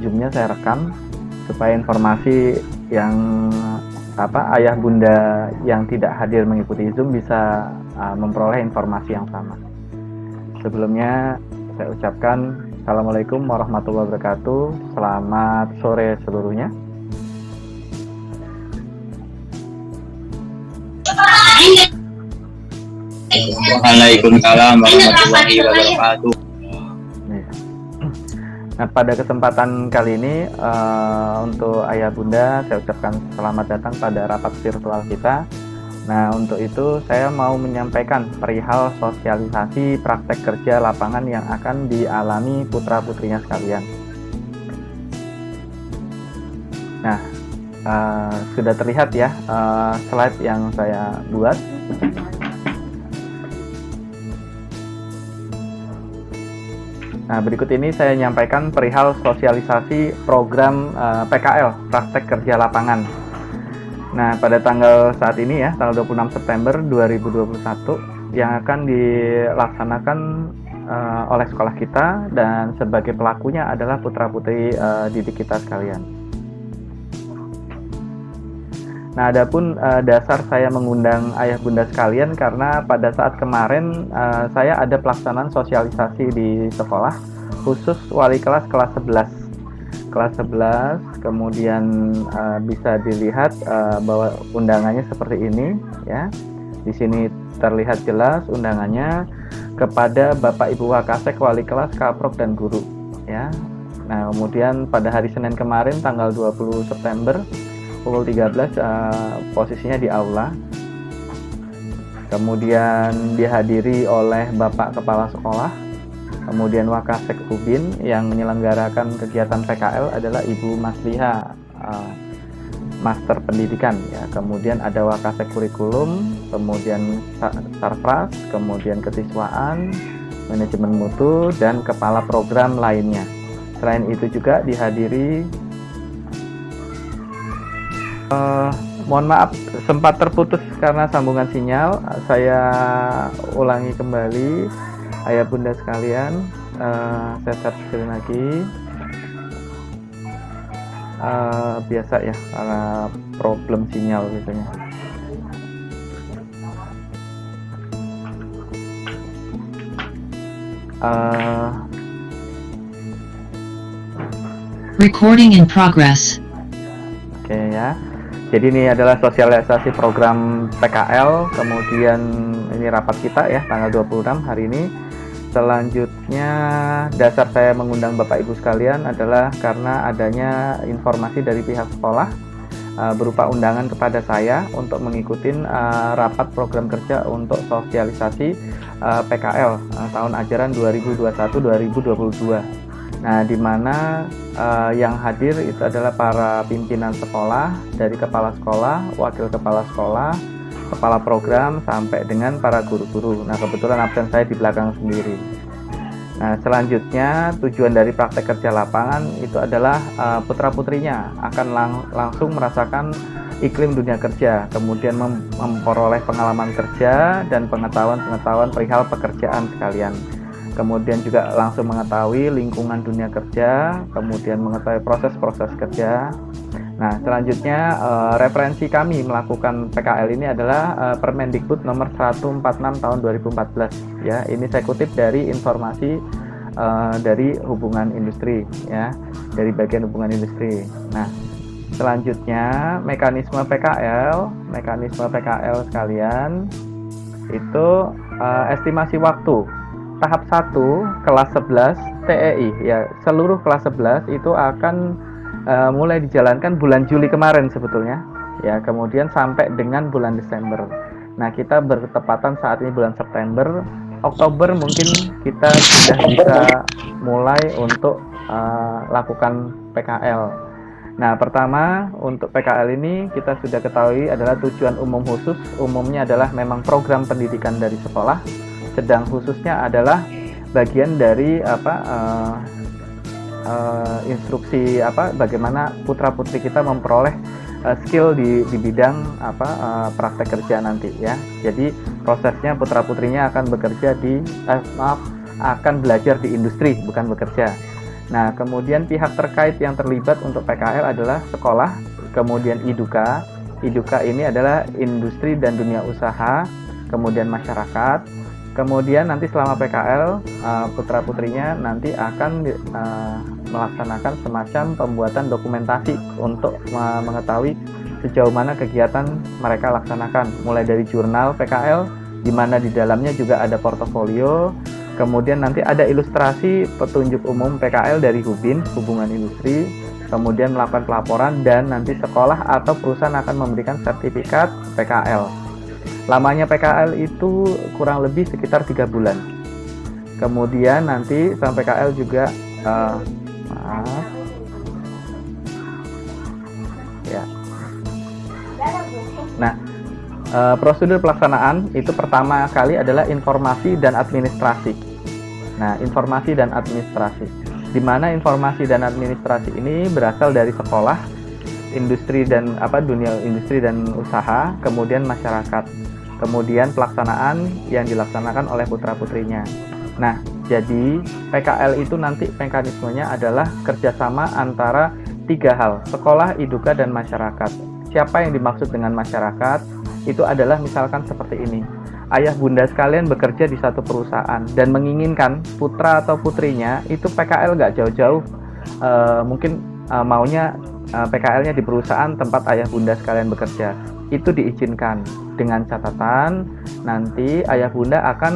Zoom-nya saya rekam supaya informasi yang ayah bunda yang tidak hadir mengikuti Zoom bisa memperoleh informasi yang sama. Sebelumnya saya ucapkan Assalamualaikum warahmatullahi wabarakatuh. Selamat sore seluruhnya. Waalaikumsalam warahmatullahi wabarakatuh. Nah, pada kesempatan kali ini untuk ayah bunda saya ucapkan selamat datang pada rapat virtual kita. Nah, untuk itu saya mau menyampaikan perihal sosialisasi praktek kerja lapangan yang akan dialami putra-putrinya sekalian. Nah, sudah terlihat ya slide yang saya buat. Nah, berikut ini saya menyampaikan perihal sosialisasi program PKL, Praktek Kerja Lapangan. Nah, pada tanggal saat ini ya, tanggal 26 September 2021, yang akan dilaksanakan oleh sekolah kita dan sebagai pelakunya adalah putra-putri didik kita sekalian. Nah, adapun dasar saya mengundang ayah bunda sekalian karena pada saat kemarin saya ada pelaksanaan sosialisasi di sekolah khusus wali kelas 11. Kelas 11, kemudian bisa dilihat bahwa undangannya seperti ini ya. Di sini terlihat jelas undangannya kepada Bapak Ibu Wakasek wali kelas, kaprok dan guru ya. Nah, kemudian pada hari Senin kemarin tanggal 20 September pukul 13 posisinya di aula. Kemudian dihadiri oleh Bapak Kepala Sekolah. Kemudian Wakasek Ubin, yang menyelenggarakan kegiatan PKL adalah Ibu Masliha, Master Pendidikan ya. Kemudian ada Wakasek Kurikulum, kemudian Sarpras, kemudian Kesiswaan, Manajemen Mutu, dan Kepala Program lainnya. Selain itu juga dihadiri mohon maaf sempat terputus karena sambungan sinyal. Saya ulangi kembali ayah bunda sekalian, saya share screen lagi. Biasa ya karena problem sinyal biasanya. Recording in progress. Oke ya. Jadi ini adalah sosialisasi program PKL, kemudian ini rapat kita ya tanggal 26 hari ini. Selanjutnya dasar saya mengundang Bapak Ibu sekalian adalah karena adanya informasi dari pihak sekolah berupa undangan kepada saya untuk mengikuti rapat program kerja untuk sosialisasi PKL tahun ajaran 2021-2022. Nah, di mana yang hadir itu adalah para pimpinan sekolah, dari kepala sekolah, wakil kepala sekolah, kepala program, sampai dengan para guru-guru. Nah, kebetulan absen saya di belakang sendiri. Nah, selanjutnya tujuan dari praktek kerja lapangan itu adalah putra-putrinya akan langsung merasakan iklim dunia kerja, kemudian memperoleh pengalaman kerja dan pengetahuan perihal pekerjaan sekalian. Kemudian juga langsung mengetahui lingkungan dunia kerja, kemudian mengetahui proses-proses kerja. Nah, selanjutnya referensi kami melakukan PKL ini adalah Permendikbud nomor 146 tahun 2014 ya. Ini saya kutip dari informasi dari hubungan industri ya, dari bagian hubungan industri. Nah, selanjutnya mekanisme PKL sekalian itu estimasi waktu tahap 1 kelas 11 TEI ya, seluruh kelas 11 itu akan mulai dijalankan bulan Juli kemarin sebetulnya ya, kemudian sampai dengan bulan Desember. Nah, kita bertepatan saat ini bulan September, Oktober mungkin kita sudah bisa mulai untuk lakukan PKL. Nah, pertama untuk PKL ini kita sudah ketahui adalah tujuan umum khusus, umumnya adalah memang program pendidikan dari sekolah, sedang khususnya adalah bagian dari instruksi bagaimana putra-putri kita memperoleh skill di bidang praktek kerja nanti ya. Jadi prosesnya putra-putrinya akan bekerja akan belajar di industri, bukan bekerja. Nah, kemudian pihak terkait yang terlibat untuk PKL adalah sekolah, kemudian IDUKA. IDUKA ini adalah industri dan dunia usaha, kemudian masyarakat. Kemudian nanti selama PKL, putra-putrinya nanti akan melaksanakan semacam pembuatan dokumentasi untuk mengetahui sejauh mana kegiatan mereka laksanakan. Mulai dari jurnal PKL, di mana di dalamnya juga ada portofolio. Kemudian nanti ada ilustrasi petunjuk umum PKL dari Hubin, hubungan industri. Kemudian melakukan pelaporan dan nanti sekolah atau perusahaan akan memberikan sertifikat PKL. Lamanya PKL itu kurang lebih sekitar 3 bulan. Kemudian nanti sama PKL juga Nah, prosedur pelaksanaan itu pertama kali adalah informasi dan administrasi. Nah, informasi dan administrasi, di mana informasi dan administrasi ini berasal dari sekolah, industri dan dunia industri dan usaha, kemudian masyarakat, kemudian pelaksanaan yang dilaksanakan oleh putra-putrinya. Nah, jadi PKL itu nanti mekanismenya adalah kerjasama antara 3 hal, sekolah, IDUKA, dan masyarakat. Siapa yang dimaksud dengan masyarakat? Itu adalah misalkan seperti ini. Ayah bunda sekalian bekerja di satu perusahaan dan menginginkan putra atau putrinya itu PKL nggak jauh-jauh. Mungkin maunya PKL-nya di perusahaan tempat ayah bunda sekalian bekerja. Itu diizinkan dengan catatan nanti ayah bunda akan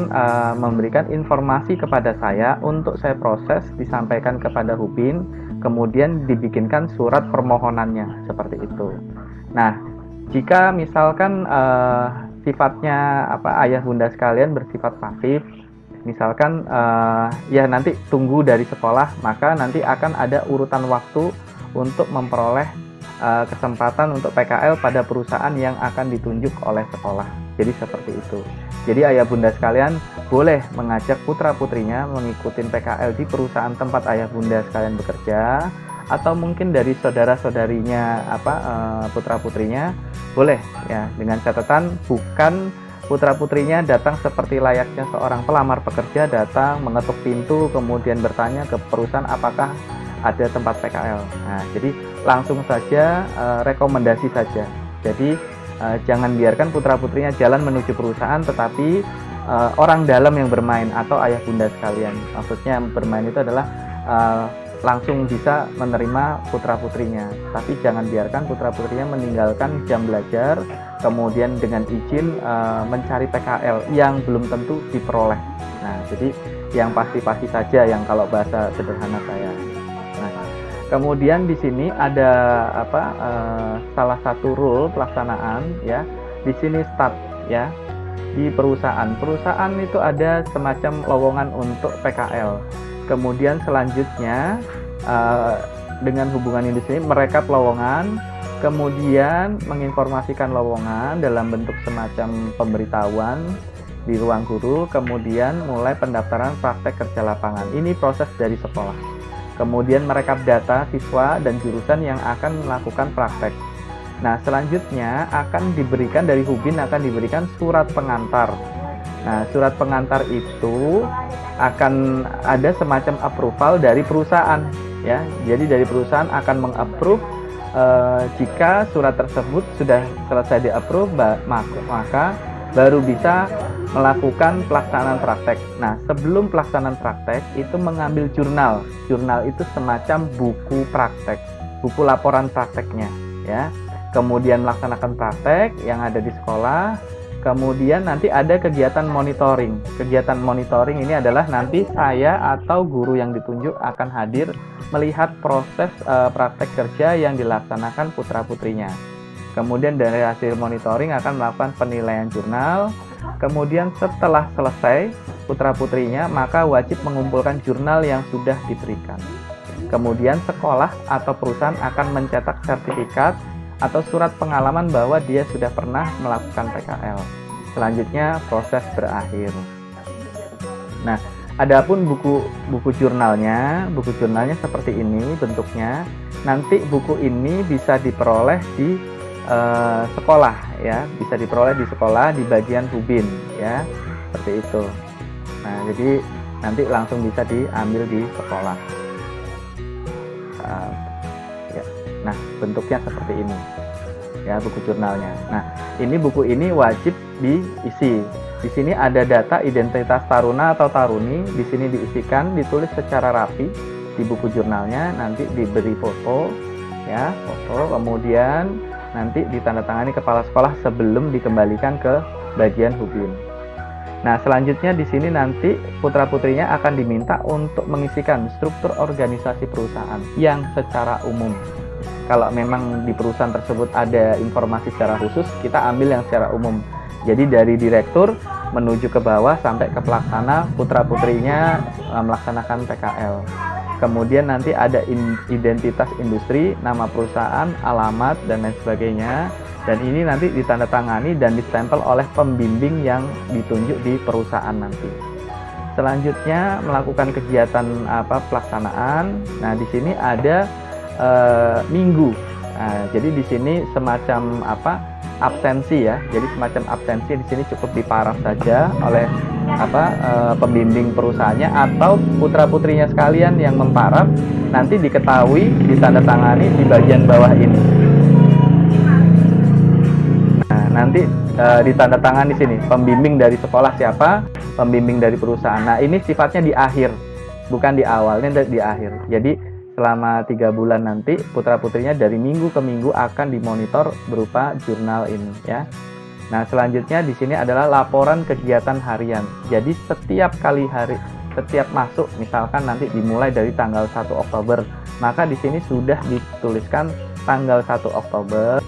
memberikan informasi kepada saya untuk saya proses, disampaikan kepada Hubin, kemudian dibikinkan surat permohonannya seperti itu. Nah, jika misalkan sifatnya ayah bunda sekalian bersifat pasif, misalkan ya nanti tunggu dari sekolah, maka nanti akan ada urutan waktu untuk memperoleh kesempatan untuk PKL pada perusahaan yang akan ditunjuk oleh sekolah. Jadi seperti itu. Jadi ayah bunda sekalian boleh mengajak putra-putrinya mengikuti PKL di perusahaan tempat ayah bunda sekalian bekerja, atau mungkin dari saudara-saudarinya putra-putrinya boleh ya, dengan catatan bukan putra-putrinya datang seperti layaknya seorang pelamar pekerja, datang mengetuk pintu kemudian bertanya ke perusahaan apakah ada tempat PKL. Nah, jadi langsung saja rekomendasi saja. Jadi jangan biarkan putra-putrinya jalan menuju perusahaan, tetapi orang dalam yang bermain atau ayah bunda sekalian. Maksudnya bermain itu adalah langsung bisa menerima putra-putrinya, tapi jangan biarkan putra-putrinya meninggalkan jam belajar kemudian dengan izin mencari PKL yang belum tentu diperoleh. Nah, jadi yang pasti-pasti saja, yang kalau bahasa sederhana saya. Nah, kemudian di sini ada salah satu rule pelaksanaan ya. Di sini start ya. Di perusahaan itu ada semacam lowongan untuk PKL. Kemudian selanjutnya dengan hubungan industri merekap lowongan, kemudian menginformasikan lowongan dalam bentuk semacam pemberitahuan di ruang guru, kemudian mulai pendaftaran praktek kerja lapangan. Ini proses dari sekolah. Kemudian merekap data siswa dan jurusan yang akan melakukan praktek. Nah, selanjutnya akan diberikan dari Hubin diberikan surat pengantar. Nah, surat pengantar itu akan ada semacam approval dari perusahaan ya. Jadi dari perusahaan akan mengapprove jika surat tersebut sudah selesai di-approve, maka baru bisa melakukan pelaksanaan praktek. Nah, sebelum pelaksanaan praktek itu mengambil jurnal. Jurnal itu semacam buku praktek, buku laporan prakteknya ya. Kemudian melaksanakan praktek yang ada di sekolah. Kemudian nanti ada kegiatan monitoring. Kegiatan monitoring ini adalah nanti saya atau guru yang ditunjuk akan hadir melihat proses praktek kerja yang dilaksanakan putra-putrinya. Kemudian dari hasil monitoring akan melakukan penilaian jurnal. Kemudian setelah selesai putra-putrinya, maka wajib mengumpulkan jurnal yang sudah diberikan. Kemudian sekolah atau perusahaan akan mencetak sertifikat atau surat pengalaman bahwa dia sudah pernah melakukan PKL. Selanjutnya proses berakhir. Nah, adapun buku jurnalnya seperti ini bentuknya. Nanti buku ini bisa diperoleh di sekolah ya, bisa diperoleh di sekolah di bagian Hubin ya, seperti itu. Nah, jadi nanti langsung bisa diambil di sekolah. Uh, ya. Nah, bentuknya seperti ini. Ya, buku jurnalnya. Nah, ini buku ini wajib diisi. Di sini ada data identitas taruna atau taruni, di sini diisikan, ditulis secara rapi di buku jurnalnya, nanti diberi foto, ya, foto, kemudian nanti ditandatangani kepala sekolah sebelum dikembalikan ke bagian Hubin. Nah, selanjutnya di sini nanti putra-putrinya akan diminta untuk mengisikan struktur organisasi perusahaan yang secara umum. Kalau memang di perusahaan tersebut ada informasi secara khusus, kita ambil yang secara umum. Jadi dari direktur menuju ke bawah sampai ke pelaksana, putra-putrinya melaksanakan PKL. Kemudian nanti ada identitas industri, nama perusahaan, alamat, dan lain sebagainya. Dan ini nanti ditandatangani dan distempel oleh pembimbing yang ditunjuk di perusahaan nanti. Selanjutnya melakukan kegiatan pelaksanaan. Nah, di sini ada minggu. Nah, jadi di sini semacam absensi ya. Jadi semacam absensi di sini cukup diparaf saja oleh pembimbing perusahaannya atau putra-putrinya sekalian yang memparaf, nanti diketahui ditandatangani di bagian bawah ini. Nah, nanti ditandatangani di sini pembimbing dari sekolah siapa, pembimbing dari perusahaan. Nah, ini sifatnya di akhir, bukan di awal, ini di akhir. Jadi selama 3 bulan nanti putra-putrinya dari minggu ke minggu akan dimonitor berupa jurnal ini ya. Nah, selanjutnya di sini adalah laporan kegiatan harian. Jadi setiap masuk, misalkan nanti dimulai dari tanggal 1 Oktober, maka di sini sudah dituliskan tanggal 1 Oktober.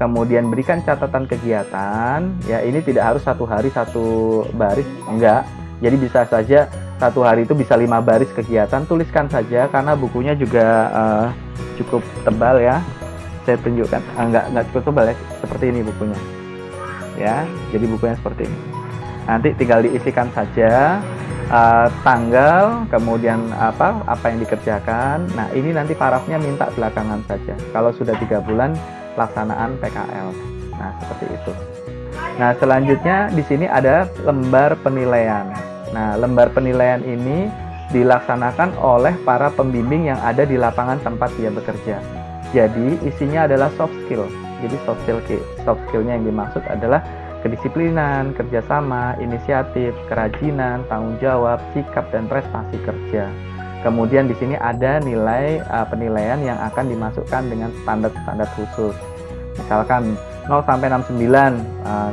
Kemudian berikan catatan kegiatan. Ya, ini tidak harus 1 hari 1 baris, enggak. Jadi bisa saja 1 hari itu bisa 5 baris kegiatan, tuliskan saja karena bukunya juga cukup tebal ya. Saya tunjukkan, enggak cukup tebal ya, seperti ini bukunya. Ya, jadi bukunya seperti ini. Nanti tinggal diisikan saja tanggal, kemudian apa yang dikerjakan. Nah, ini nanti parafnya minta belakangan saja. Kalau sudah 3 bulan pelaksanaan PKL. Nah, seperti itu. Nah, selanjutnya di sini ada lembar penilaian. Nah, lembar penilaian ini dilaksanakan oleh para pembimbing yang ada di lapangan tempat dia bekerja. Jadi, isinya adalah soft skill. Jadi, soft skill-nya yang dimaksud adalah kedisiplinan, kerjasama, inisiatif, kerajinan, tanggung jawab, sikap, dan prestasi kerja. Kemudian di sini ada nilai penilaian yang akan dimasukkan dengan standar-standar khusus. Misalkan 0 sampai 69,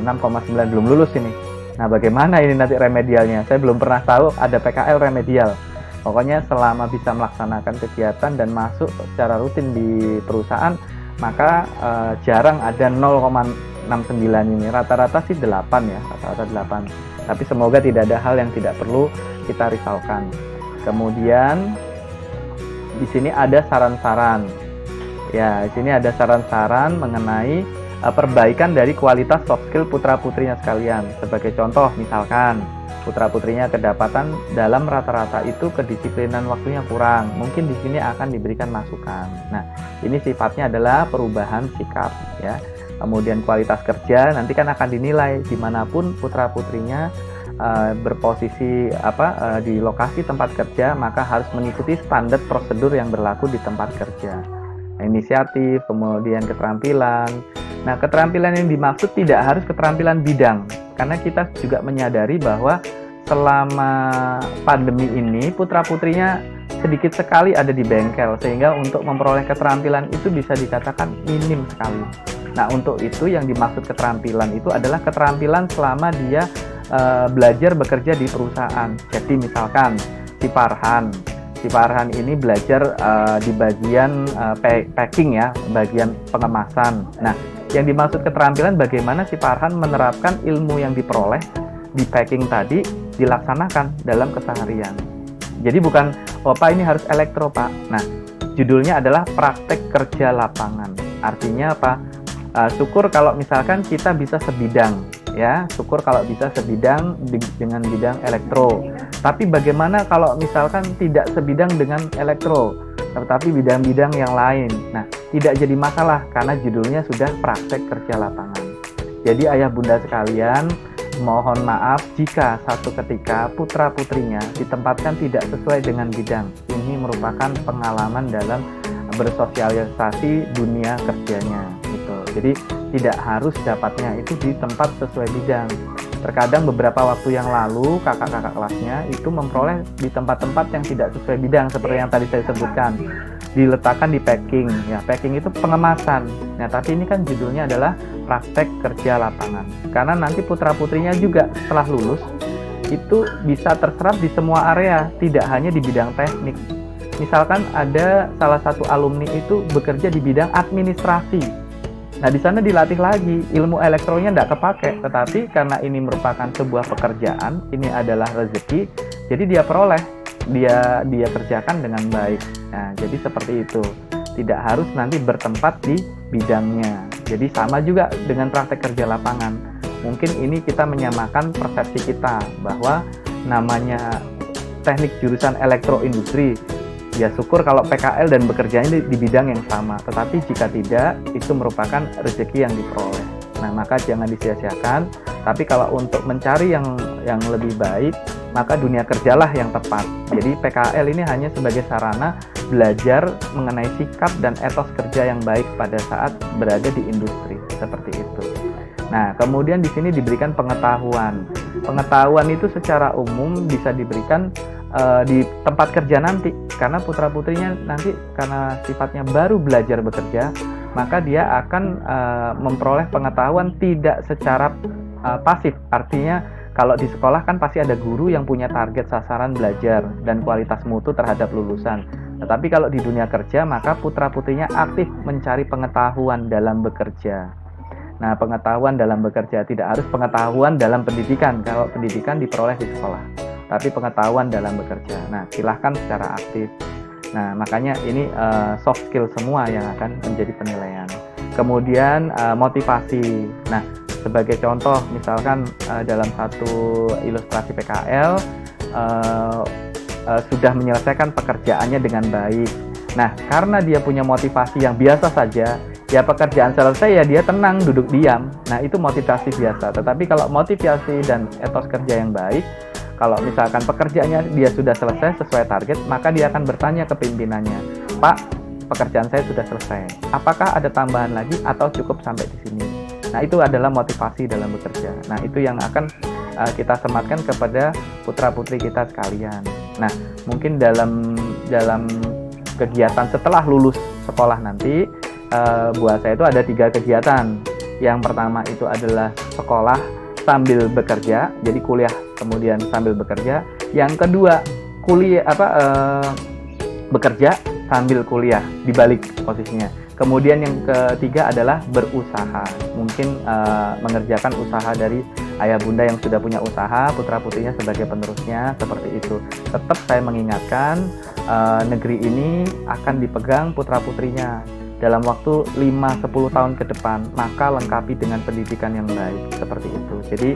6,9 belum lulus ini. Nah, bagaimana ini nanti remedialnya? Saya belum pernah tahu ada PKL remedial. Pokoknya selama bisa melaksanakan kegiatan dan masuk secara rutin di perusahaan, maka jarang ada 0,69 ini. Rata-rata sih 8 ya, rata-rata 8. Tapi semoga tidak ada hal yang tidak perlu kita risaukan. Kemudian di sini ada saran-saran. Ya, di sini ada saran-saran mengenai perbaikan dari kualitas soft skill putra-putrinya sekalian. Sebagai contoh, misalkan putra-putrinya kedapatan dalam rata-rata itu kedisiplinan waktunya kurang. Mungkin di sini akan diberikan masukan. Nah, ini sifatnya adalah perubahan sikap ya. Kemudian kualitas kerja nanti kan akan dinilai dimanapun putra-putrinya berposisi di lokasi tempat kerja, maka harus mengikuti standar prosedur yang berlaku di tempat kerja. Inisiatif, kemudian keterampilan. Nah, keterampilan yang dimaksud tidak harus keterampilan bidang, karena kita juga menyadari bahwa selama pandemi ini putra-putrinya sedikit sekali ada di bengkel, sehingga untuk memperoleh keterampilan itu bisa dikatakan minim sekali. Nah, untuk itu yang dimaksud keterampilan itu adalah keterampilan selama dia belajar bekerja di perusahaan. Jadi misalkan si Farhan ini belajar di bagian packing ya, bagian pengemasan. Nah, yang dimaksud keterampilan bagaimana si Farhan menerapkan ilmu yang diperoleh di packing tadi dilaksanakan dalam keseharian. Jadi bukan, Pak ini harus elektro Pak. Nah, judulnya adalah praktek kerja lapangan. Artinya apa? Syukur kalau misalkan kita bisa sebidang, ya. Syukur kalau bisa sebidang dengan bidang elektro. Tapi bagaimana kalau misalkan tidak sebidang dengan elektro, tetapi bidang-bidang yang lain? Nah, tidak jadi masalah karena judulnya sudah praktek kerja lapangan. Jadi ayah bunda sekalian, mohon maaf jika satu ketika putra-putrinya ditempatkan tidak sesuai dengan bidang. Ini merupakan pengalaman dalam bersosialisasi dunia kerjanya gitu. Jadi tidak harus dapatnya itu di tempat sesuai bidang. Terkadang beberapa waktu yang lalu kakak-kakak kelasnya itu memperoleh di tempat-tempat yang tidak sesuai bidang seperti yang tadi saya sebutkan, diletakkan di packing. Ya, packing itu pengemasan. Nah, tapi ini kan judulnya adalah praktek kerja lapangan. Karena nanti putra-putrinya juga setelah lulus itu bisa terserap di semua area, tidak hanya di bidang teknik. Misalkan ada salah satu alumni itu bekerja di bidang administrasi. Nah, di sana dilatih lagi, ilmu elektronya tidak kepake, tetapi karena ini merupakan sebuah pekerjaan, ini adalah rezeki, jadi dia peroleh, dia kerjakan dengan baik. Nah, jadi seperti itu. Tidak harus nanti bertempat di bidangnya. Jadi sama juga dengan praktek kerja lapangan. Mungkin ini kita menyamakan persepsi kita bahwa namanya teknik jurusan elektroindustri, ya syukur kalau PKL dan bekerjanya di bidang yang sama, tetapi jika tidak, itu merupakan rezeki yang diperoleh. Nah, maka jangan disia-siakan, tapi kalau untuk mencari yang lebih baik, maka dunia kerjalah yang tepat. Jadi PKL ini hanya sebagai sarana belajar mengenai sikap dan etos kerja yang baik pada saat berada di industri, seperti itu. Nah, kemudian di sini diberikan pengetahuan. Pengetahuan itu secara umum bisa diberikan di tempat kerja nanti, karena putra-putrinya nanti karena sifatnya baru belajar bekerja, maka dia akan memperoleh pengetahuan tidak secara pasif. Artinya kalau di sekolah kan pasti ada guru yang punya target sasaran belajar dan kualitas mutu terhadap lulusan. Tetapi kalau di dunia kerja, maka putra-putrinya aktif mencari pengetahuan dalam bekerja. Nah, pengetahuan dalam bekerja tidak harus pengetahuan dalam pendidikan. Kalau pendidikan diperoleh di sekolah, tapi pengetahuan dalam bekerja. Nah, silahkan secara aktif. Nah, makanya ini soft skill semua yang akan menjadi penilaian. Kemudian motivasi. Nah, sebagai contoh, misalkan dalam satu ilustrasi PKL sudah menyelesaikan pekerjaannya dengan baik. Nah, karena dia punya motivasi yang biasa saja, ya pekerjaan selesai ya dia tenang, duduk diam. Nah, itu motivasi biasa. Tetapi kalau motivasi dan etos kerja yang baik, kalau misalkan pekerjaannya dia sudah selesai sesuai target, maka dia akan bertanya ke pimpinannya, "Pak, pekerjaan saya sudah selesai. Apakah ada tambahan lagi atau cukup sampai di sini?" Nah, itu adalah motivasi dalam bekerja. Nah, itu yang akan kita sematkan kepada putra-putri kita sekalian. Nah, mungkin dalam kegiatan setelah lulus sekolah nanti, buat saya itu ada 3 kegiatan. Yang pertama itu adalah sekolah sambil bekerja, jadi kuliah kemudian sambil bekerja. Yang kedua, bekerja sambil kuliah, dibalik posisinya. Kemudian yang ketiga adalah berusaha, mungkin mengerjakan usaha dari ayah bunda yang sudah punya usaha, putra-putrinya sebagai penerusnya, seperti itu. Tetap saya mengingatkan, negeri ini akan dipegang putra-putrinya dalam waktu 5-10 tahun ke depan, maka lengkapi dengan pendidikan yang baik, seperti itu. Jadi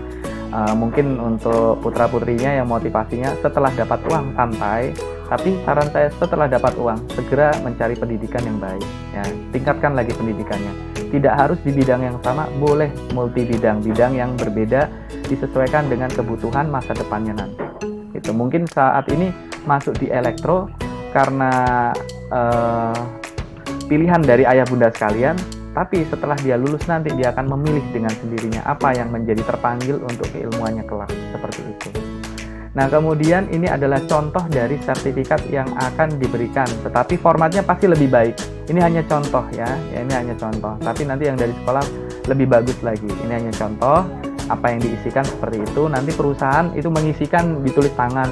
mungkin untuk putra-putrinya yang motivasinya setelah dapat uang santai, tapi saran saya setelah dapat uang segera mencari pendidikan yang baik, ya, tingkatkan lagi pendidikannya. Tidak harus di bidang yang sama, boleh multi bidang yang berbeda, disesuaikan dengan kebutuhan masa depannya nanti. Itu mungkin saat ini masuk di elektro karena pilihan dari ayah bunda sekalian, tapi setelah dia lulus nanti dia akan memilih dengan sendirinya apa yang menjadi terpanggil untuk keilmuannya kelak, seperti itu. Nah, kemudian ini adalah contoh dari sertifikat yang akan diberikan, tetapi formatnya pasti lebih baik. Ini hanya contoh ya, ini hanya contoh. Tapi nanti yang dari sekolah lebih bagus lagi. Ini hanya contoh, apa yang diisikan seperti itu. Nanti perusahaan itu mengisikan ditulis tangan.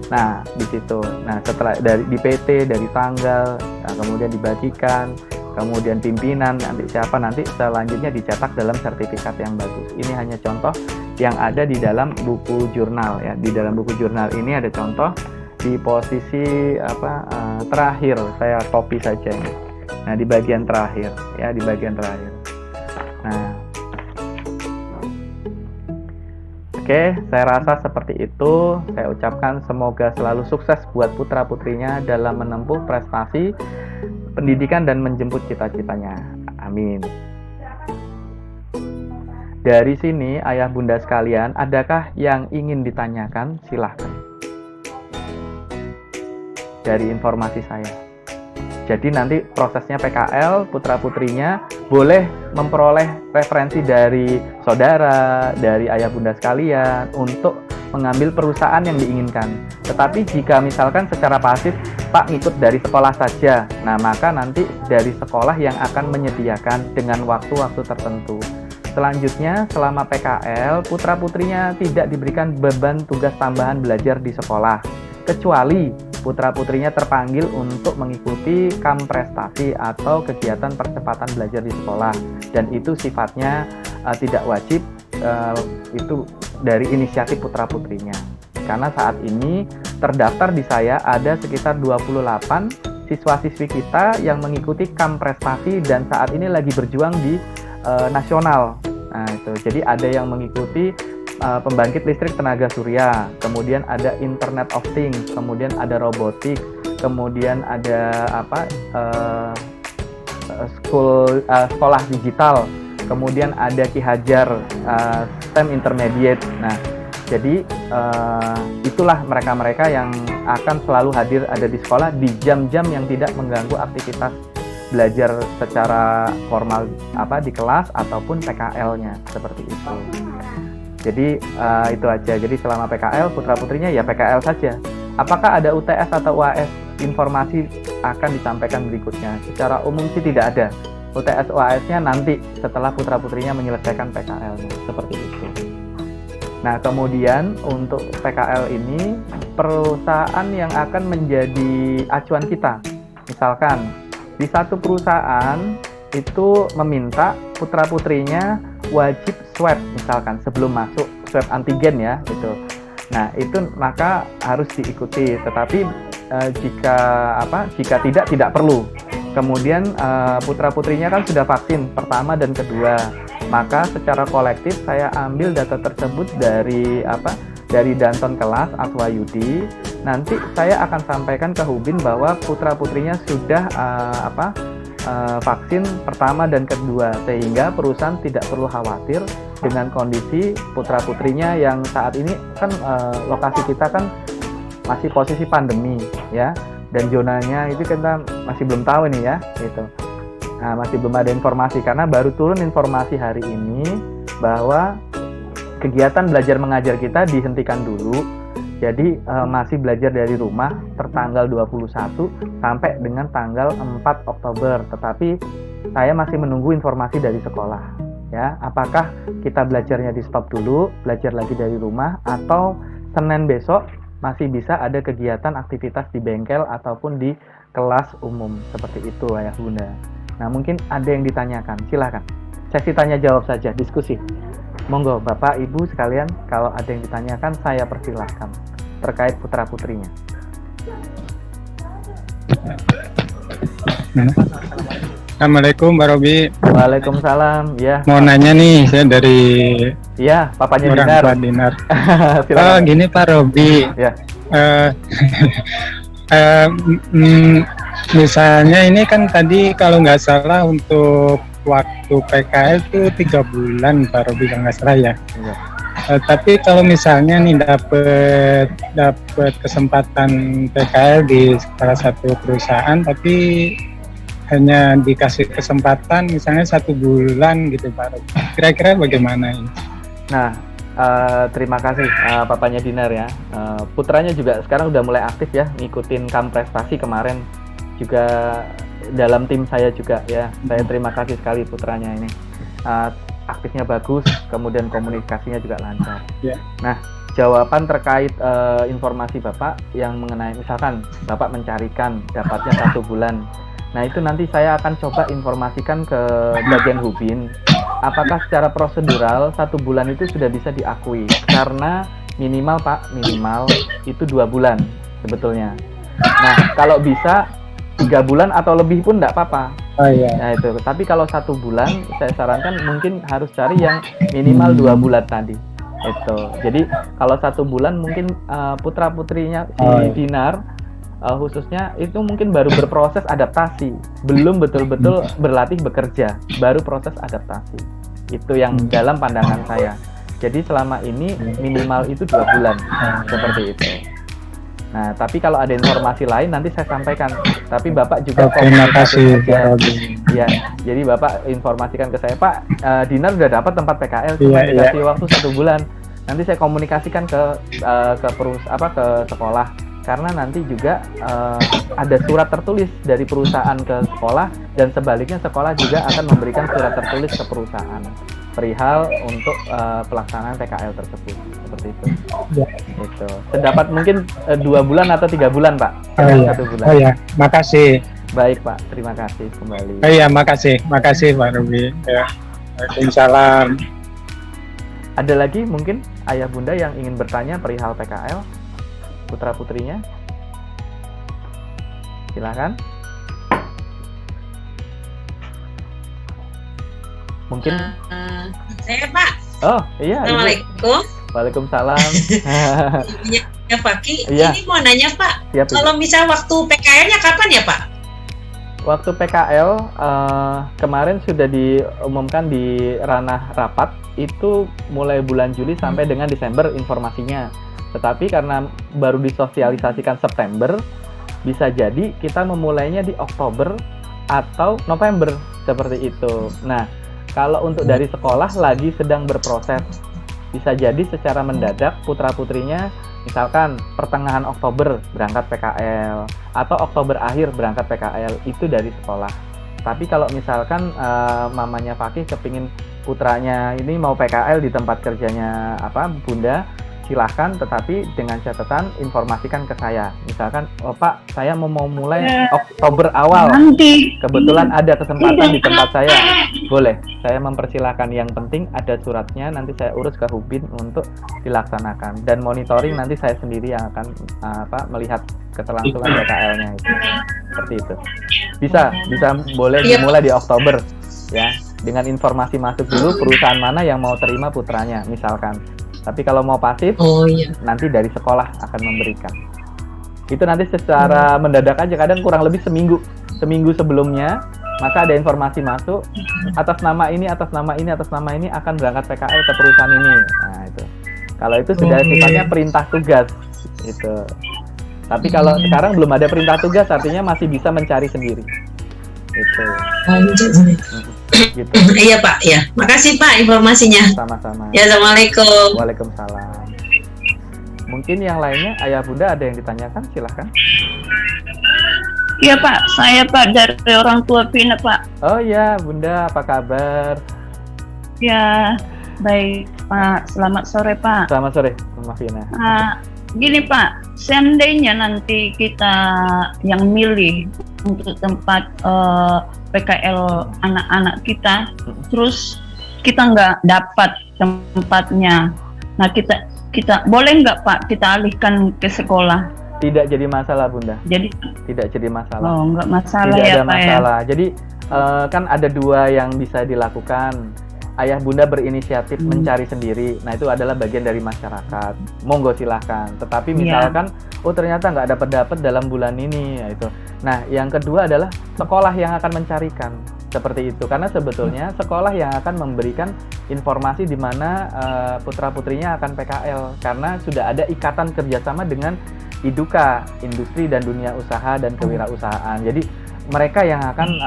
Nah, di situ. Nah, setelah di PT, dari tanggal, nah, kemudian dibagikan, kemudian pimpinan, nanti siapa, nanti selanjutnya dicetak dalam sertifikat yang bagus. Ini hanya contoh yang ada di dalam buku jurnal ya. Di dalam buku jurnal ini ada contoh di posisi terakhir, saya copy saja ini. Nah, di bagian terakhir ya, di bagian terakhir. Nah, oke, saya rasa seperti itu. Saya ucapkan semoga selalu sukses buat putra-putrinya dalam menempuh prestasi pendidikan dan menjemput cita-citanya. Amin. Dari sini, ayah bunda sekalian, adakah yang ingin ditanyakan? Silahkan. Dari informasi saya. Jadi nanti prosesnya PKL, putra-putrinya boleh memperoleh referensi dari saudara, dari ayah bunda sekalian untuk mengambil perusahaan yang diinginkan. Tetapi jika misalkan secara pasif, Pak ngikut dari sekolah saja, nah maka nanti dari sekolah yang akan menyediakan dengan waktu-waktu tertentu. Selanjutnya, selama PKL, putra-putrinya tidak diberikan beban tugas tambahan belajar di sekolah, kecuali putra-putrinya terpanggil untuk mengikuti KAM prestasi atau kegiatan percepatan belajar di sekolah, dan itu sifatnya tidak wajib, itu dari inisiatif putra-putrinya. Karena saat ini terdaftar di saya ada sekitar 28 siswa-siswi kita yang mengikuti KAM prestasi dan saat ini lagi berjuang di nasional. Nah, itu. Jadi ada yang mengikuti pembangkit listrik tenaga surya, kemudian ada Internet of Things, kemudian ada robotik, kemudian ada sekolah digital, kemudian ada Ki Hajar STEM Intermediate. Nah, jadi itulah mereka-mereka yang akan selalu hadir ada di sekolah di jam-jam yang tidak mengganggu aktivitas belajar secara formal di kelas ataupun PKL-nya seperti itu. Jadi itu aja. Jadi selama PKL, putra-putrinya ya PKL saja. Apakah ada UTS atau UAS? Informasi akan disampaikan berikutnya. Secara umum sih tidak ada. UTS UAS-nya nanti setelah putra-putrinya menyelesaikan PKL-nya. Seperti itu. Nah, kemudian untuk PKL ini, perusahaan yang akan menjadi acuan kita. Misalkan, di satu perusahaan itu meminta putra-putrinya wajib swab misalkan sebelum masuk, swab antigen ya gitu. Nah, itu maka harus diikuti, tetapi jika tidak perlu. Kemudian putra-putrinya kan sudah vaksin pertama dan kedua, maka secara kolektif saya ambil data tersebut dari Danton kelas Aswayudi. Nanti saya akan sampaikan ke Hubin bahwa putra-putrinya sudah vaksin pertama dan kedua, sehingga perusahaan tidak perlu khawatir dengan kondisi putra-putrinya yang saat ini kan lokasi kita kan masih posisi pandemi ya, dan zonanya itu kita masih belum tahu nih ya gitu. Nah, masih belum ada informasi karena baru turun informasi hari ini bahwa kegiatan belajar mengajar kita dihentikan dulu. Jadi masih belajar dari rumah tertanggal 21 sampai dengan tanggal 4 Oktober. Tetapi saya masih menunggu informasi dari sekolah. Ya, apakah kita belajarnya di stop dulu, belajar lagi dari rumah, atau Senin besok masih bisa ada kegiatan aktivitas di bengkel ataupun di kelas umum seperti itu, ayah bunda. Nah, mungkin ada yang ditanyakan, silakan. Sesi tanya jawab saja, diskusi. Monggo Bapak Ibu sekalian, kalau ada yang ditanyakan saya persilahkan terkait putra-putrinya. Assalamualaikum Pak Robi. Waalaikumsalam. Ya. Mau nanya nih, saya dari papanya orang Dinar. tua Dinar. Silakan. Gini Pak Robi. Ya. Misalnya ini kan tadi kalau nggak salah untuk waktu PKL itu 3 bulan Pak Robi kalau nggak salah ya. Ya. Tapi kalau misalnya nih dapat kesempatan PKL di salah satu perusahaan, tapi hanya dikasih kesempatan misalnya 1 bulan gitu Pak Robi. Kira-kira bagaimana ini? Nah, terima kasih papanya Dinar ya. Putranya juga sekarang udah mulai aktif ya, ngikutin KAM prestasi kemarin. Juga dalam tim saya juga ya. Saya terima kasih sekali putranya ini. Aktifnya bagus, kemudian komunikasinya juga lancar. Yeah. Nah, jawaban terkait informasi Bapak yang mengenai misalkan Bapak mencarikan dapatnya 1 bulan. Nah, itu nanti saya akan coba informasikan ke bagian Hubin. Apakah secara prosedural 1 bulan itu sudah bisa diakui? Karena minimal itu 2 bulan sebetulnya. Nah, kalau bisa 3 bulan atau lebih pun enggak apa-apa. Oh iya. Nah itu, tapi kalau 1 bulan saya sarankan mungkin harus cari yang minimal 2 bulan tadi. Itu. Jadi kalau 1 bulan mungkin putra-putrinya si Dinar khususnya itu mungkin baru berproses adaptasi, belum betul-betul berlatih bekerja, baru proses adaptasi. Itu yang dalam pandangan saya. Jadi selama ini minimal itu 2 bulan seperti itu. Nah, tapi kalau ada informasi lain nanti saya sampaikan. Tapi Bapak juga Terima kasih komunikasi Pak aja. Robi. Ya, jadi Bapak informasikan ke saya, Pak, Dinar udah dapat tempat PKL, cuma Iya, dikasih waktu 1 bulan. Nanti saya komunikasikan ke ke sekolah, karena nanti juga ada surat tertulis dari perusahaan ke sekolah, dan sebaliknya sekolah juga akan memberikan surat tertulis ke perusahaan perihal untuk pelaksanaan PKL tersebut, seperti itu. Ya. Itu sedapat mungkin 2 bulan atau 3 bulan, Pak. Oh iya. 1 bulan. Oh iya, makasih. Baik, Pak. Terima kasih kembali. Oh iya, makasih Pak Robi. Ya. Waalaikumsalam. Ada lagi mungkin ayah bunda yang ingin bertanya perihal PKL putra putrinya? Silakan. Mungkin. Saya Pak. Oh iya. Ibu. Assalamualaikum. Waalaikumsalam. Ya Pak Ki, Iya. ini mau nanya Pak. Siap, Ibu. Kalau misal waktu PKL-nya kapan ya Pak? Waktu PKL kemarin sudah diumumkan di ranah rapat, itu mulai bulan Juli sampai dengan Desember informasinya. Tetapi karena baru disosialisasikan September, bisa jadi kita memulainya di Oktober atau November, seperti itu. Nah, kalau untuk dari sekolah lagi sedang berproses, bisa jadi secara mendadak putra-putrinya misalkan pertengahan Oktober berangkat PKL atau Oktober akhir berangkat PKL, itu dari sekolah. Tapi kalau misalkan mamanya Fakih kepingin putranya ini mau PKL di tempat kerjanya bunda, silahkan, tetapi dengan catatan informasikan ke saya. Misalkan, oh Pak, saya mau mulai Oktober awal, kebetulan ada kesempatan di tempat saya, boleh, saya mempersilahkan. Yang penting ada suratnya, nanti saya urus ke Hubin untuk dilaksanakan, dan monitoring nanti saya sendiri yang akan melihat keterlangsungan PKL-nya itu. Seperti itu. Bisa boleh dimulai di Oktober, ya, dengan informasi masuk dulu perusahaan mana yang mau terima putranya, misalkan. Tapi kalau mau pasif, nanti dari sekolah akan memberikan. Itu nanti secara mendadak aja, kadang kurang lebih seminggu sebelumnya, maka ada informasi masuk, atas nama ini akan berangkat PKL ke perusahaan ini. Nah itu. Kalau itu sudah sifatnya perintah tugas, itu. Tapi kalau sekarang belum ada perintah tugas, artinya masih bisa mencari sendiri. Itu. Gitu. Iya Pak, ya. Makasih Pak informasinya. Sama-sama. Ya, Assalamualaikum. Waalaikumsalam. Mungkin yang lainnya, ayah bunda ada yang ditanyakan, silahkan. Iya Pak, saya Pak dari orang tua Vina Pak. Oh iya, bunda, apa kabar? Ya, baik Pak. Selamat sore Pak. Selamat sore, Mama Vina. Gini Pak, seandainya nanti kita yang milih untuk tempat PKL anak-anak kita, terus kita nggak dapat tempatnya. Nah kita boleh nggak Pak kita alihkan ke sekolah? Tidak jadi masalah bunda. Jadi tidak jadi masalah. Oh nggak masalah tidak ya ada Pak masalah. Jadi kan ada 2 yang bisa dilakukan. Ayah bunda berinisiatif mencari sendiri. Nah itu adalah bagian dari masyarakat. Monggo silahkan. Tetapi misalkan, oh ternyata nggak dapat dalam bulan ini, ya itu. Nah yang kedua adalah sekolah yang akan mencarikan. Seperti itu. Karena sebetulnya sekolah yang akan memberikan informasi di mana putra-putrinya akan PKL. Karena sudah ada ikatan kerjasama dengan IDUKA, Industri dan Dunia Usaha dan Kewirausahaan. Jadi mereka yang akan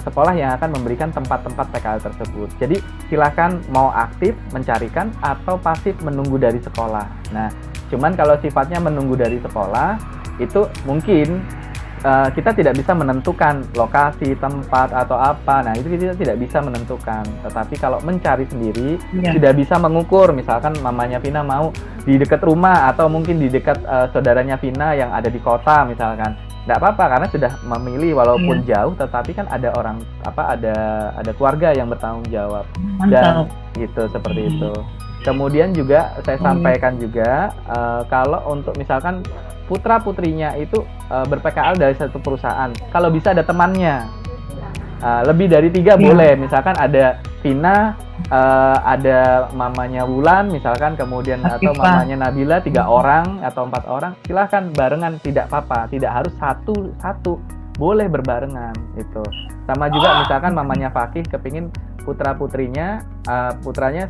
sekolah yang akan memberikan tempat-tempat PKL tersebut. Jadi silakan mau aktif mencarikan atau pasif menunggu dari sekolah. Nah, cuman kalau sifatnya menunggu dari sekolah itu mungkin kita tidak bisa menentukan lokasi, tempat atau apa. Nah, itu kita tidak bisa menentukan. Tetapi kalau mencari sendiri sudah bisa mengukur. Misalkan mamanya Vina mau di dekat rumah atau mungkin di dekat saudaranya Vina yang ada di kota misalkan. Nggak apa-apa karena sudah memilih walaupun jauh, tetapi kan ada orang ada keluarga yang bertanggung jawab. Dan gitu seperti itu. Kemudian juga saya sampaikan juga kalau untuk misalkan putra-putrinya itu ber-PKL dari satu perusahaan, kalau bisa ada temannya. Lebih dari 3 boleh, misalkan ada Vina, ada mamanya Wulan misalkan, kemudian atau mamanya Nabila, 3 orang atau 4 orang, silahkan barengan, tidak apa-apa, tidak harus satu, boleh berbarengan itu. Sama juga misalkan mamanya Fakih kepingin putranya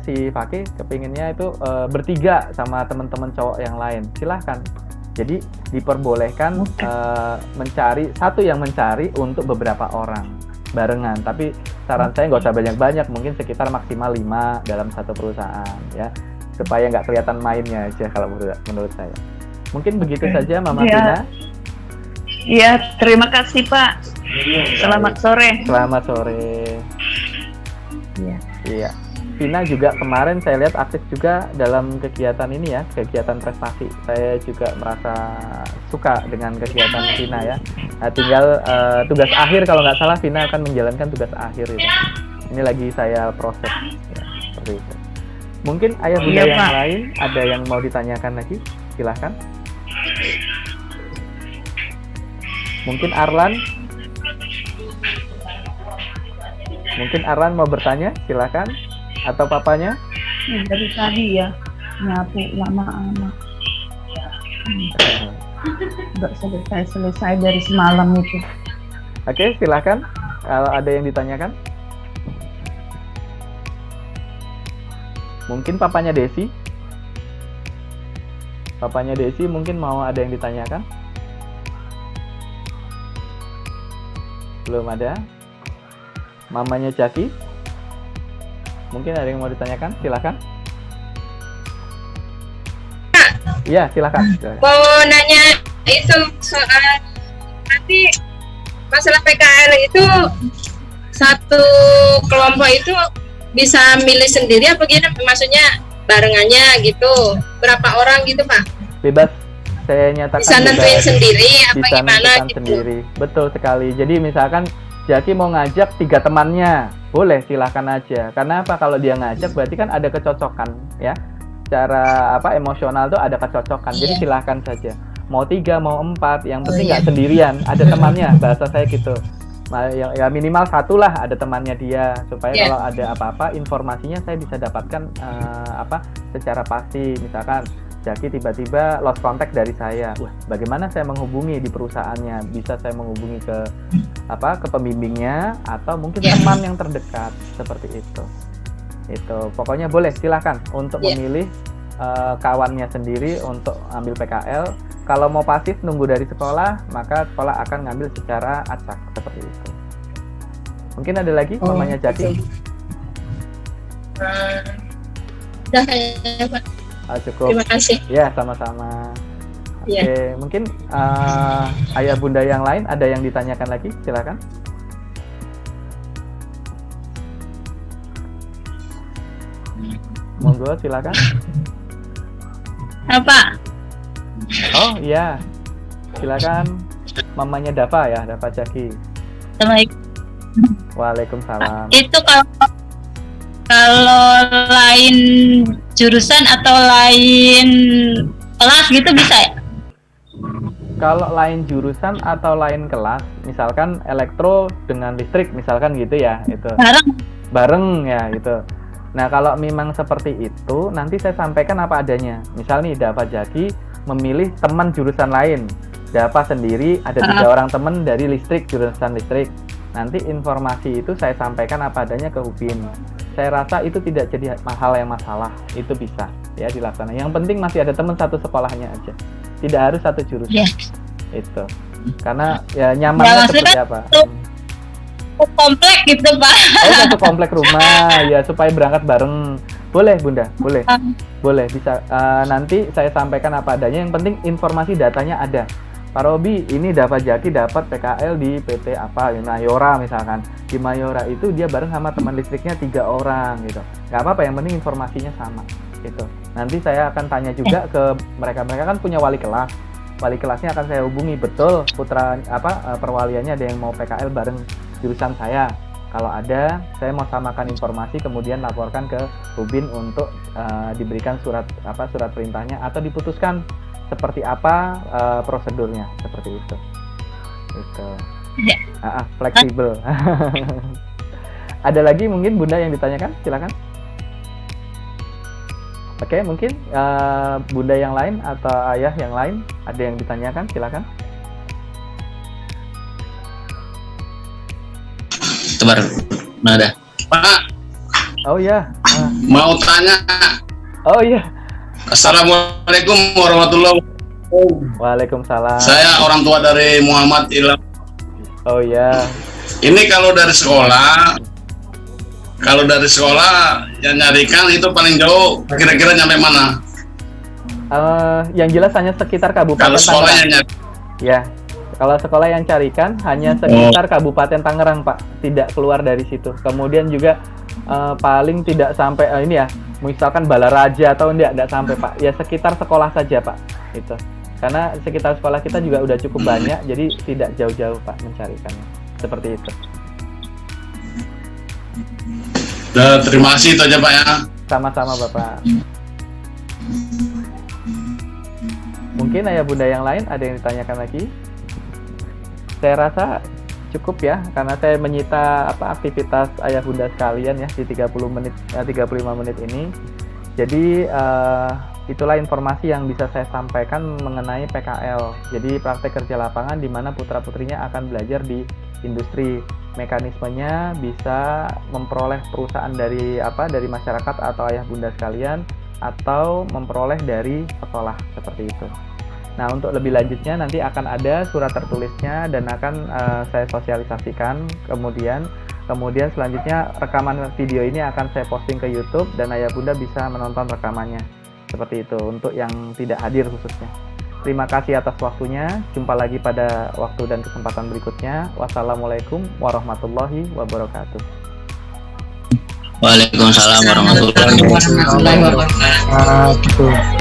si Fakih kepinginnya itu bertiga sama teman-teman cowok yang lain, silahkan. Jadi diperbolehkan mencari satu yang mencari untuk beberapa orang barengan. Tapi saran saya nggak usah banyak-banyak, mungkin sekitar maksimal 5 dalam satu perusahaan ya, supaya nggak kelihatan mainnya aja kalau menurut saya. Mungkin begitu saja Mama Iya. Vina. Iya, terima kasih Pak. Selamat sore. Selamat sore. Iya. Iya. Vina juga kemarin saya lihat aktif juga dalam kegiatan ini ya, kegiatan prestasi. Saya juga merasa suka dengan kegiatan Vina ya. Nah, tinggal tugas akhir kalau nggak salah Vina akan menjalankan tugas akhir itu. Ini lagi saya proses ya, seperti itu. Mungkin ayah bunda Iya, yang Pak. lain ada yang mau ditanyakan lagi? Silahkan. Mungkin Arlan? Mungkin Arlan mau bertanya? Silahkan. Atau papanya? Dari tadi ya, nyapu lama-lama. Nggak selesai dari semalam itu. Oke, silakan. Kalau ada yang ditanyakan. Mungkin papanya Desi. Papanya Desi mungkin mau ada yang ditanyakan. Belum ada. Mamanya Jaki. Mungkin ada yang mau ditanyakan, silakan. Iya, silakan. Mau nanya itu soal nanti masalah PKL itu satu kelompok itu bisa milih sendiri apa gimana? Maksudnya barengannya gitu, berapa orang gitu Pak? Bebas. Saya nyatakan Bisa nentuin sendiri apa bisa gimana menentukan gitu? sendiri. Betul sekali. Jadi misalkan Jaki mau ngajak 3 temannya, boleh silahkan aja. Karena apa? Kalau dia ngajak berarti kan ada kecocokan ya. Secara emosional tuh ada kecocokan. Jadi silahkan saja. Mau 3, mau 4, yang penting nggak sendirian, ada temannya. Bahasa saya gitu. Ya minimal 1 lah ada temannya dia, supaya kalau ada apa-apa informasinya saya bisa dapatkan secara pasti. Misalkan Jaki tiba-tiba lost contact dari saya, wah bagaimana saya menghubungi di perusahaannya? Bisa saya menghubungi ke pembimbingnya atau mungkin teman yang terdekat seperti itu. Itu pokoknya boleh, silakan untuk memilih kawannya sendiri untuk ambil PKL. Kalau mau pasif nunggu dari sekolah, maka sekolah akan ngambil secara acak seperti itu. Mungkin ada lagi mamanya Jaki? Udah kayaknya Pak. Cukup. Terima kasih. Ya, sama-sama. Oke, mungkin ayah bunda yang lain ada yang ditanyakan lagi, silakan. Monggo, silakan. Apa? Oh iya, silakan. Mamanya Dava ya, Dava Jaki. Waalaikumsalam. Itu kalau lain jurusan atau lain kelas gitu bisa ya? Kalau lain jurusan atau lain kelas, misalkan elektro dengan listrik, misalkan gitu ya, itu. Bareng ya gitu. Nah kalau memang seperti itu, nanti saya sampaikan apa adanya. Misal nih Dava Jaki memilih teman jurusan lain, Dava sendiri ada 3 orang teman dari listrik, jurusan listrik. Nanti informasi itu saya sampaikan apa adanya ke Ubin. Saya rasa itu tidak jadi hal yang masalah, itu bisa ya dilaksanakan. Yang penting masih ada teman satu sekolahnya aja, tidak harus satu jurusan. Itu karena ya nyamannya seperti apa? Komplek gitu Pak. Oh satu komplek rumah ya, supaya berangkat bareng. Boleh Bunda, boleh, boleh bisa. Nanti saya sampaikan apa adanya. Yang penting informasi datanya ada. Pak Robi, ini Dava Jaki dapat PKL di PT apa, di Mayora misalkan. Di Mayora itu dia bareng sama teman listriknya 3 orang gitu. Nggak apa-apa, yang penting informasinya sama gitu. Nanti saya akan tanya juga ke mereka kan punya wali kelas. Wali kelasnya akan saya hubungi, betul putra perwaliannya ada yang mau PKL bareng jurusan saya. Kalau ada, saya mau samakan informasi kemudian laporkan ke Ubin untuk diberikan surat perintahnya atau diputuskan seperti apa prosedurnya, seperti itu. Itu. Fleksibel. Ada lagi mungkin Bunda yang ditanyakan? Silakan. Oke, mungkin Bunda yang lain atau ayah yang lain ada yang ditanyakan? Silakan. Sebar. Nada. Pak. Oh iya. Mau tanya. Oh iya. Assalamualaikum warahmatullahi wabarakatuh. Waalaikumsalam. Saya orang tua dari Muhammad Ilham. Oh ya. Ini kalau dari sekolah yang nyarikan itu paling jauh kira-kira nyampe mana? Yang jelas hanya sekitar Kabupaten Kalau sekolah yang Tangerang. Ya. Kalau sekolah yang carikan hanya sekitar Kabupaten Tangerang, Pak. Tidak keluar dari situ. Kemudian juga paling tidak sampai ini ya, misalkan Balaraja atau tidak sampai, Pak. Ya sekitar sekolah saja, Pak. Itu. Karena sekitar sekolah kita juga udah cukup banyak, jadi tidak jauh-jauh, Pak, mencarikannya. Seperti itu. Terima kasih itu aja, Pak ya. Sama-sama, Bapak. Mungkin ayah bunda yang lain ada yang ditanyakan lagi? Saya rasa cukup ya, karena saya menyita aktivitas ayah bunda sekalian ya di 35 menit ini. Jadi itulah informasi yang bisa saya sampaikan mengenai PKL. Jadi praktek kerja lapangan di mana putra-putrinya akan belajar di industri. Mekanismenya bisa memperoleh perusahaan dari masyarakat atau ayah bunda sekalian, atau memperoleh dari sekolah, seperti itu. Nah, untuk lebih lanjutnya nanti akan ada surat tertulisnya dan akan saya sosialisasikan. Kemudian selanjutnya rekaman video ini akan saya posting ke YouTube dan ayah bunda bisa menonton rekamannya. Seperti itu untuk yang tidak hadir khususnya. Terima kasih atas waktunya. Jumpa lagi pada waktu dan kesempatan berikutnya. Wassalamualaikum warahmatullahi wabarakatuh. Waalaikumsalam warahmatullahi wabarakatuh. Warahmatullahi wabarakatuh.